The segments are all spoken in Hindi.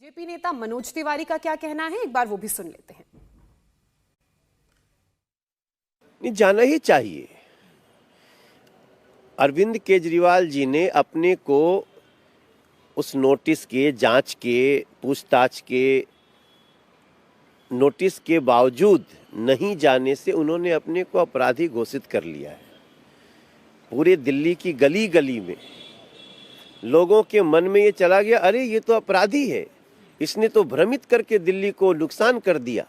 जेपी नेता मनोज तिवारी का क्या कहना है, एक बार वो भी सुन लेते हैं। नहीं, जाना ही चाहिए। अरविंद केजरीवाल जी ने अपने को उस नोटिस के, जांच के, पूछताछ के नोटिस के बावजूद नहीं जाने से उन्होंने अपने को अपराधी घोषित कर लिया है। पूरे दिल्ली की गली गली में लोगों के मन में ये चला गया, अरे ये तो अपराधी है, इसने तो भ्रमित करके दिल्ली को नुकसान कर दिया।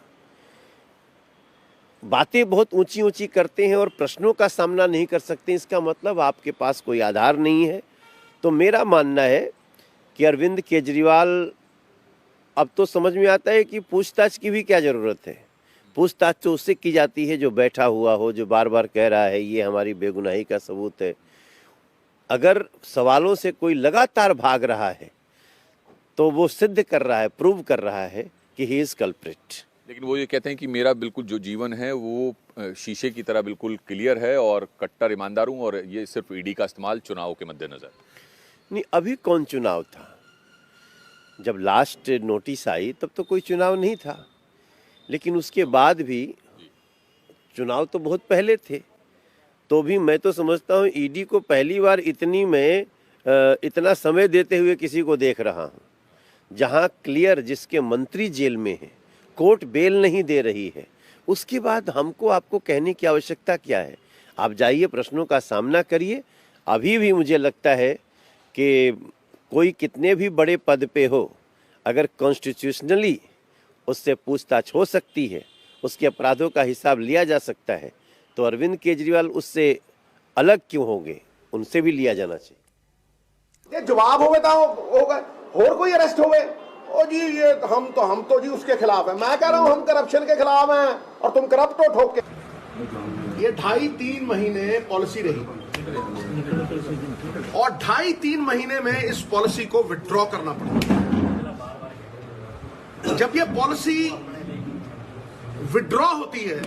बातें बहुत ऊंची ऊंची करते हैं और प्रश्नों का सामना नहीं कर सकते, इसका मतलब आपके पास कोई आधार नहीं है। तो मेरा मानना है कि अरविंद केजरीवाल, अब तो समझ में आता है कि पूछताछ की भी क्या ज़रूरत है। पूछताछ तो उससे की जाती है जो बैठा हुआ हो, जो बार बार कह रहा है ये हमारी बेगुनाही का सबूत है। अगर सवालों से कोई लगातार भाग रहा है तो वो सिद्ध कर रहा है, प्रूव कर रहा है कि ही इज़ कल्प्रिट। लेकिन वो ये कहते हैं कि मेरा बिल्कुल जो जीवन है वो शीशे की तरह बिल्कुल क्लियर है और कट्टर ईमानदार हूँ, और ये सिर्फ ईडी का इस्तेमाल चुनाव के मद्देनजर। नहीं, अभी कौन चुनाव था? जब लास्ट नोटिस आई तब तो कोई चुनाव नहीं था, लेकिन उसके बाद भी चुनाव तो बहुत पहले थे। तो भी मैं तो समझता हूँ ईडी को पहली बार इतना समय देते हुए किसी को देख रहा हूँ। जहाँ क्लियर, जिसके मंत्री जेल में है, कोर्ट बेल नहीं दे रही है, उसके बाद हमको आपको कहने की आवश्यकता क्या है? आप जाइए, प्रश्नों का सामना करिए। अभी भी मुझे लगता है कि कोई कितने भी बड़े पद पे हो, अगर कॉन्स्टिट्यूशनली उससे पूछताछ हो सकती है, उसके अपराधों का हिसाब लिया जा सकता है, तो अरविंद केजरीवाल उससे अलग क्यों होंगे? उनसे भी लिया जाना चाहिए। ये जवाब हो गए और कोई अरेस्ट हो गए, ओ जी ये हम तो जी उसके खिलाफ है। मैं कह रहा हूं हम करप्शन के खिलाफ हैं और तुम करप्ट हो ठोक के। ये 2.5-3 महीने पॉलिसी रही और 2.5-3 महीने में इस पॉलिसी को विथड्रॉ करना पड़ा। जब ये पॉलिसी विथड्रॉ होती है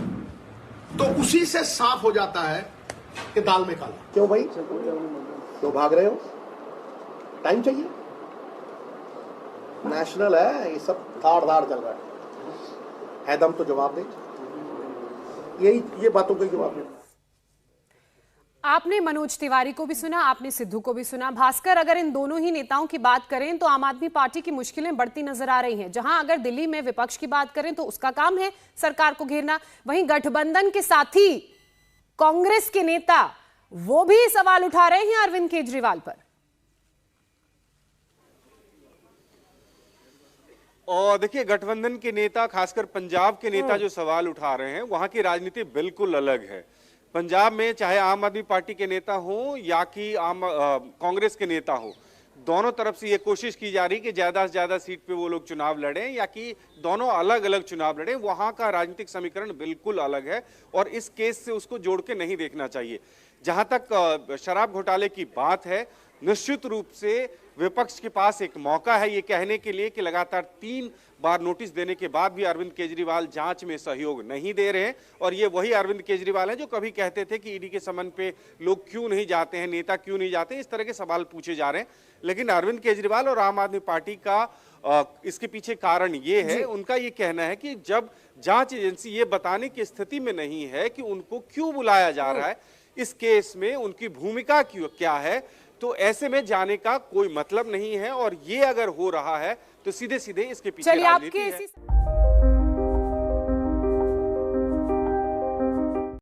तो उसी से साफ हो जाता है कि दाल में काला। क्यों भाई, क्यों भाग रहे हो? टाइम चाहिए, नेशनल है, ये सब धाड़ चल रहा है दम तो जवाब दे। ये बातों का जवाब दे। आपने मनोज तिवारी को भी सुना, आपने सिद्धू को भी सुना। भास्कर, अगर इन दोनों ही नेताओं की बात करें तो आम आदमी पार्टी की मुश्किलें बढ़ती नजर आ रही हैं। जहां अगर दिल्ली में विपक्ष की बात करें तो उसका काम है सरकार को घेरना, वहीं गठबंधन के साथी कांग्रेस के नेता वो भी सवाल उठा रहे हैं अरविंद केजरीवाल पर। और देखिए, गठबंधन के नेता, खासकर पंजाब के नेता जो सवाल उठा रहे हैं, वहां की राजनीति बिल्कुल अलग है। पंजाब में चाहे आम आदमी पार्टी के नेता हो या कि कांग्रेस के नेता हो, दोनों तरफ से ये कोशिश की जा रही कि ज्यादा से ज्यादा सीट पे वो लोग चुनाव लड़ें या कि दोनों अलग अलग चुनाव लड़ें। वहां का राजनीतिक समीकरण बिल्कुल अलग है और इस केस से उसको जोड़ के नहीं देखना चाहिए। जहां तक शराब घोटाले की बात है, निश्चित रूप से विपक्ष के पास एक मौका है ये कहने के लिए कि लगातार 3 बार नोटिस देने के बाद भी अरविंद केजरीवाल जांच में सहयोग नहीं दे रहे हैं। और ये वही अरविंद केजरीवाल हैं जो कभी कहते थे कि ईडी के समन पे लोग क्यों नहीं जाते हैं, नेता क्यों नहीं जाते हैं, इस तरह के सवाल पूछे जा रहे हैं। लेकिन अरविंद केजरीवाल और आम आदमी पार्टी का इसके पीछे कारण ये है, उनका ये कहना है कि जब जांच एजेंसी ये बताने की स्थिति में नहीं है कि उनको क्यों बुलाया जा रहा है, इस केस में उनकी भूमिका क्या है, तो ऐसे में जाने का कोई मतलब नहीं है। और ये अगर हो रहा है तो सीधे सीधे इसके पीछे राजनीति है।